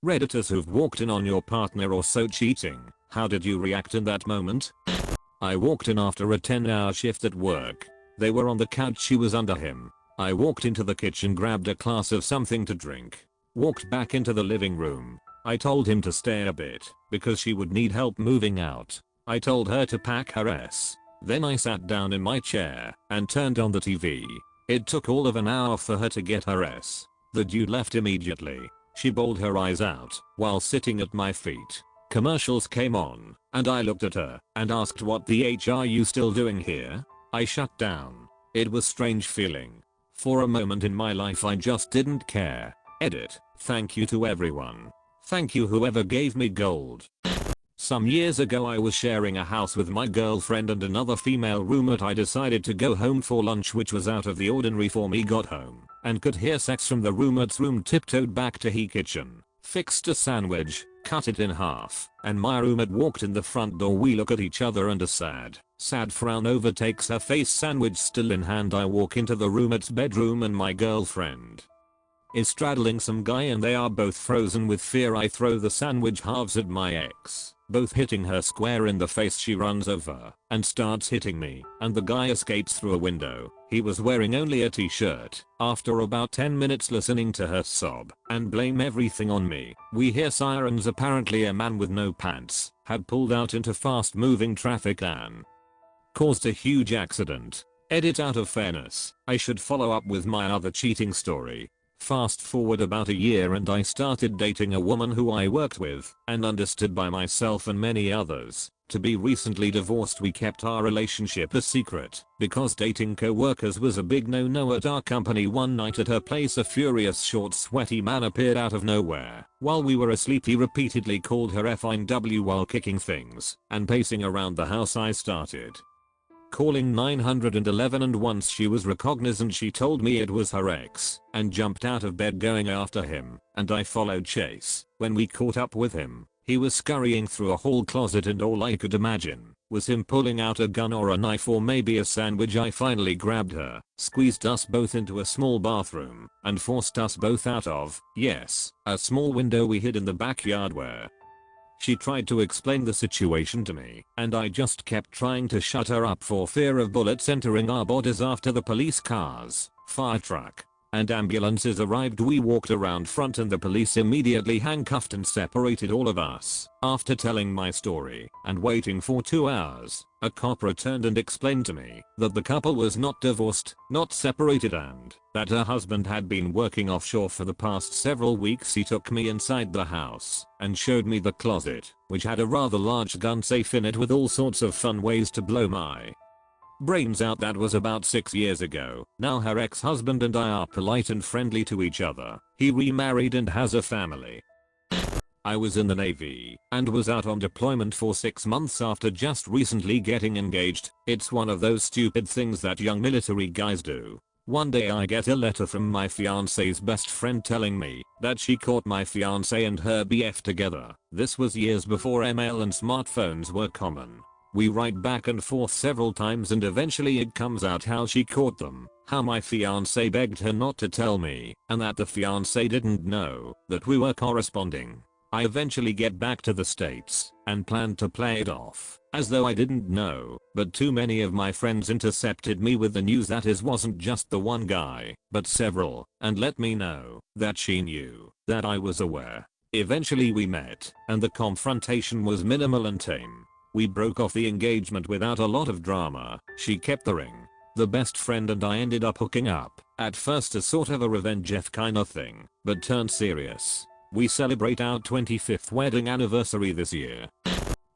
Redditors who've walked in on your partner or so cheating. How did you react in that moment? I walked in after a 10-hour shift at work. They were on the couch, she was under him. I walked into the kitchen, grabbed a glass of something to drink. Walked back into the living room. I told him to stay a bit because she would need help moving out. I told her to pack her ass. Then I sat down in my chair and turned on the TV. It took all of an hour for her to get her ass. The dude left immediately. She bawled her eyes out while sitting at my feet. Commercials came on and I looked at her and asked, what the H are you still doing here? I shut down. It was strange feeling. For a moment in my life I just didn't care. Edit. Thank you to everyone. Thank you whoever gave me gold. Some years ago I was sharing a house with my girlfriend and another female roommate. I decided to go home for lunch, which was out of the ordinary for me. Got home and could hear sex from the roommate's room. Tiptoed back to he kitchen, fixed a sandwich, cut it in half, and my roommate walked in the front door. We look at each other and a sad frown overtakes her face, sandwich still in hand. I walk into the roommate's bedroom and my girlfriend is straddling some guy and they are both frozen with fear. I throw the sandwich halves at my ex, both hitting her square in the face. She runs over and starts hitting me and the guy escapes through a window. He was wearing only a t-shirt. After about 10 minutes listening to her sob and blame everything on me, we hear sirens. Apparently a man with no pants had pulled out into fast moving traffic and caused a huge accident. Edit. Out of fairness, I should follow up with my other cheating story. Fast forward about a year and I started dating a woman who I worked with and understood by myself and many others to be recently divorced. We kept our relationship a secret because dating co-workers was a big no-no at our company. One night at her place, a furious, short, sweaty man appeared out of nowhere. While we were asleep he repeatedly called her FIW while kicking things and pacing around the house. I started calling 911 and once she was recognizant she told me it was her ex and jumped out of bed going after him, and I followed chase. When we caught up with him, he was scurrying through a hall closet and all I could imagine was him pulling out a gun or a knife or maybe a sandwich. I finally grabbed her, squeezed us both into a small bathroom and forced us both out of, yes, a small window we hid in the backyard where she tried to explain the situation to me and I just kept trying to shut her up for fear of bullets entering our bodies. After the police cars, fire truck, and ambulances arrived, we walked around front and the police immediately handcuffed and separated all of us. After telling my story and waiting for 2 hours, a cop returned and explained to me that the couple was not divorced, not separated, and that her husband had been working offshore for the past several weeks. He took me inside the house and showed me the closet, which had a rather large gun safe in it with all sorts of fun ways to blow my brains out. That was about 6 years ago. Now her ex-husband and I are polite and friendly to each other. He remarried and has a family. I was in the Navy and was out on deployment for 6 months after just recently getting engaged. It's one of those stupid things that young military guys do. One day I get a letter from my fiance's best friend telling me that she caught my fiance and her BF together. This was years before email and smartphones were common. We write back and forth several times and eventually it comes out how she caught them, how my fiance begged her not to tell me, and that the fiance didn't know that we were corresponding. I eventually get back to the States and planned to play it off as though I didn't know, but too many of my friends intercepted me with the news that it wasn't just the one guy, but several, and let me know that she knew that I was aware. Eventually we met, and the confrontation was minimal and tame. We broke off the engagement without a lot of drama. She kept the ring. The best friend and I ended up hooking up, at first as sort of a revenge kinda thing, but turned serious. We celebrate our 25th wedding anniversary this year.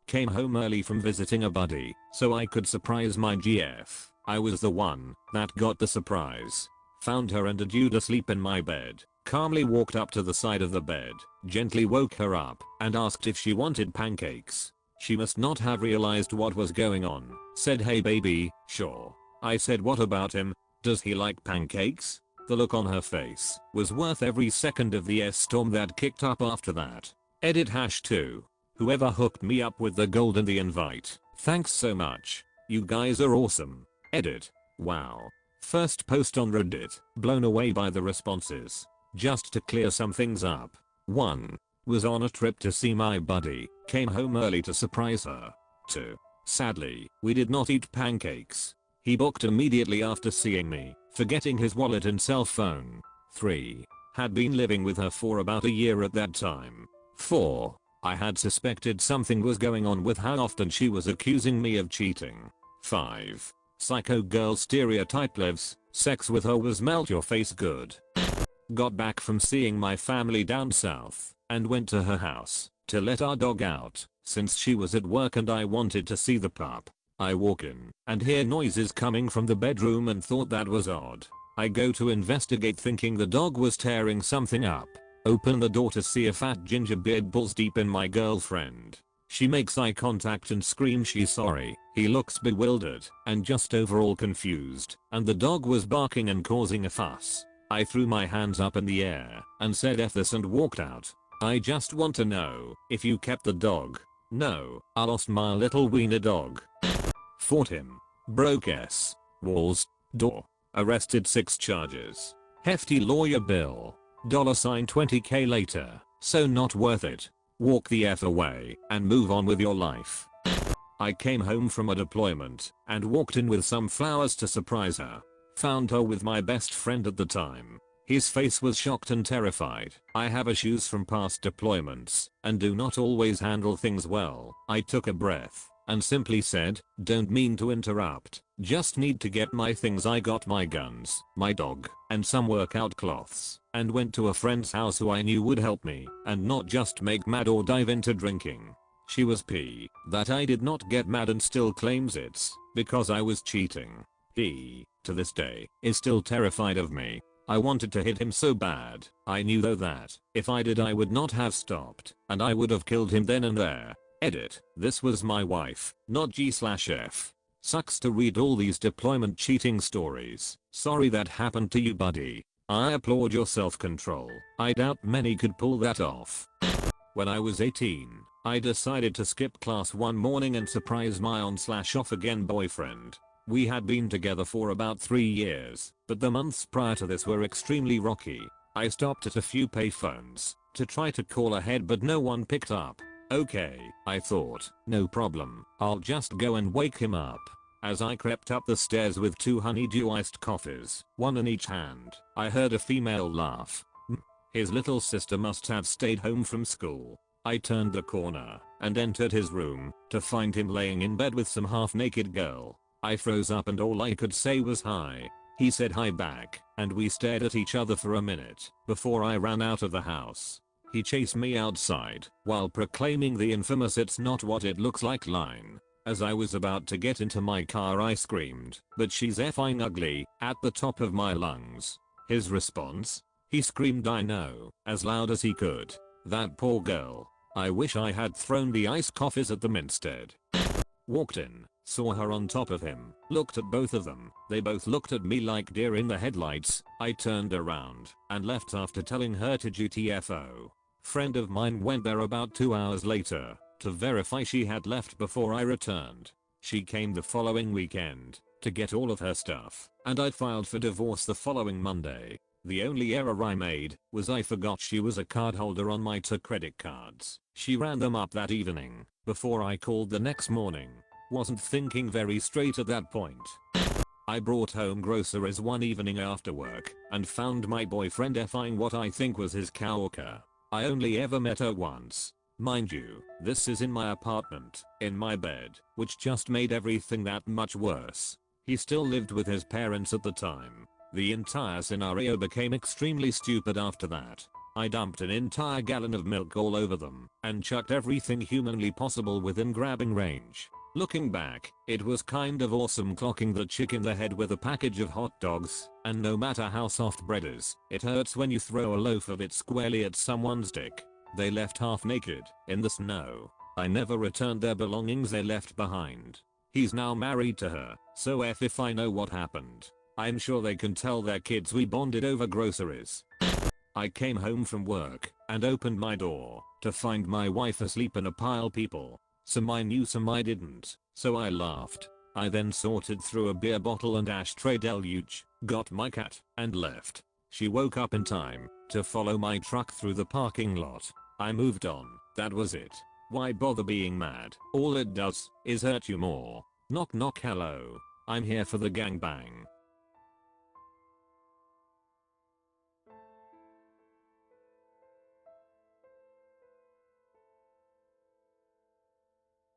Came home early from visiting a buddy so I could surprise my GF. I was the one that got the surprise. Found her and a dude asleep in my bed. Calmly walked up to the side of the bed, gently woke her up, and asked if she wanted pancakes. She must not have realized what was going on. Said, "Hey baby, sure." I said, "What about him? Does he like pancakes?" The look on her face was worth every second of the S-storm that kicked up after that. Edit #2. Whoever hooked me up with the gold and the invite, thanks so much. You guys are awesome. Edit. Wow. First post on Reddit, blown away by the responses. Just to clear some things up. 1. Was on a trip to see my buddy, came home early to surprise her. 2. Sadly, we did not eat pancakes. He booked immediately after seeing me, forgetting his wallet and cell phone. 3. Had been living with her for about a year at that time. 4. I had suspected something was going on with how often she was accusing me of cheating. 5. Psycho girl stereotype lives, sex with her was melt your face good. Got back from seeing my family down south, and went to her house, to let our dog out, since she was at work and I wanted to see the pup. I walk in, and hear noises coming from the bedroom and thought that was odd. I go to investigate thinking the dog was tearing something up. Open the door to see a fat ginger beard balls deep in my girlfriend. She makes eye contact and screams she's sorry. He looks bewildered and just overall confused, and the dog was barking and causing a fuss. I threw my hands up in the air and said F this and walked out. I just want to know if you kept the dog. No, I lost my little wiener dog. Fought him. Broke S. Walls. Door. Arrested 6 charges. Hefty lawyer bill. $20k later. So not worth it. Walk the F away and move on with your life. I came home from a deployment and walked in with some flowers to surprise her. Found her with my best friend at the time. His face was shocked and terrified. I have issues from past deployments and do not always handle things well. I took a breath and simply said, don't mean to interrupt, just need to get my things. I got my guns, my dog, and some workout cloths, and went to a friend's house who I knew would help me and not just make mad or dive into drinking. She was pissed that I did not get mad and still claims it's because I was cheating. He, to this day, is still terrified of me. I wanted to hit him so bad. I knew though that if I did I would not have stopped and I would have killed him then and there. Edit. This was my wife, not G/F. Sucks to read all these deployment cheating stories. Sorry that happened to you, buddy. I applaud your self-control. I doubt many could pull that off. When I was 18, I decided to skip class one morning and surprise my on/off again boyfriend. We had been together for about 3 years, but the months prior to this were extremely rocky. I stopped at a few payphones to try to call ahead but no one picked up. Okay, I thought, no problem, I'll just go and wake him up. As I crept up the stairs with 2 honeydew iced coffees, one in each hand, I heard a female laugh. His little sister must have stayed home from school. I turned the corner and entered his room to find him laying in bed with some half-naked girl. I froze up and all I could say was hi. He said hi back, and we stared at each other for a minute before I ran out of the house. He chased me outside while proclaiming the infamous "it's not what it looks like" line. As I was about to get into my car I screamed, "But she's effing ugly," at the top of my lungs. His response? He screamed "I know," as loud as he could. That poor girl. I wish I had thrown the iced coffees at them instead. Walked in, saw her on top of him, looked at both of them. They both looked at me like deer in the headlights. I turned around and left after telling her to GTFO. Friend of mine went there about 2 hours later to verify she had left before I returned. She came the following weekend to get all of her stuff, and I filed for divorce the following Monday. The only error I made was I forgot she was a card holder on my 2 credit cards. She ran them up that evening before I called the next morning. Wasn't thinking very straight at that point. I brought home groceries one evening after work and found my boyfriend effing what I think was his coworker. I only ever met her once. Mind you, this is in my apartment, in my bed, which just made everything that much worse. He still lived with his parents at the time. The entire scenario became extremely stupid after that. I dumped an entire gallon of milk all over them and chucked everything humanly possible within grabbing range. Looking back, it was kind of awesome clocking the chick in the head with a package of hot dogs, and no matter how soft bread is, it hurts when you throw a loaf of it squarely at someone's dick. They left half naked, in the snow. I never returned their belongings they left behind. He's now married to her, so F if I know what happened. I'm sure they can tell their kids we bonded over groceries. I came home from work and opened my door to find my wife asleep in a pile of people. Some I knew, some I didn't, so I laughed. I then sorted through a beer bottle and ashtray deluge, got my cat, and left. She woke up in time to follow my truck through the parking lot. I moved on. That was it. Why bother being mad? All it does is hurt you more. Knock knock, hello. I'm here for the gangbang.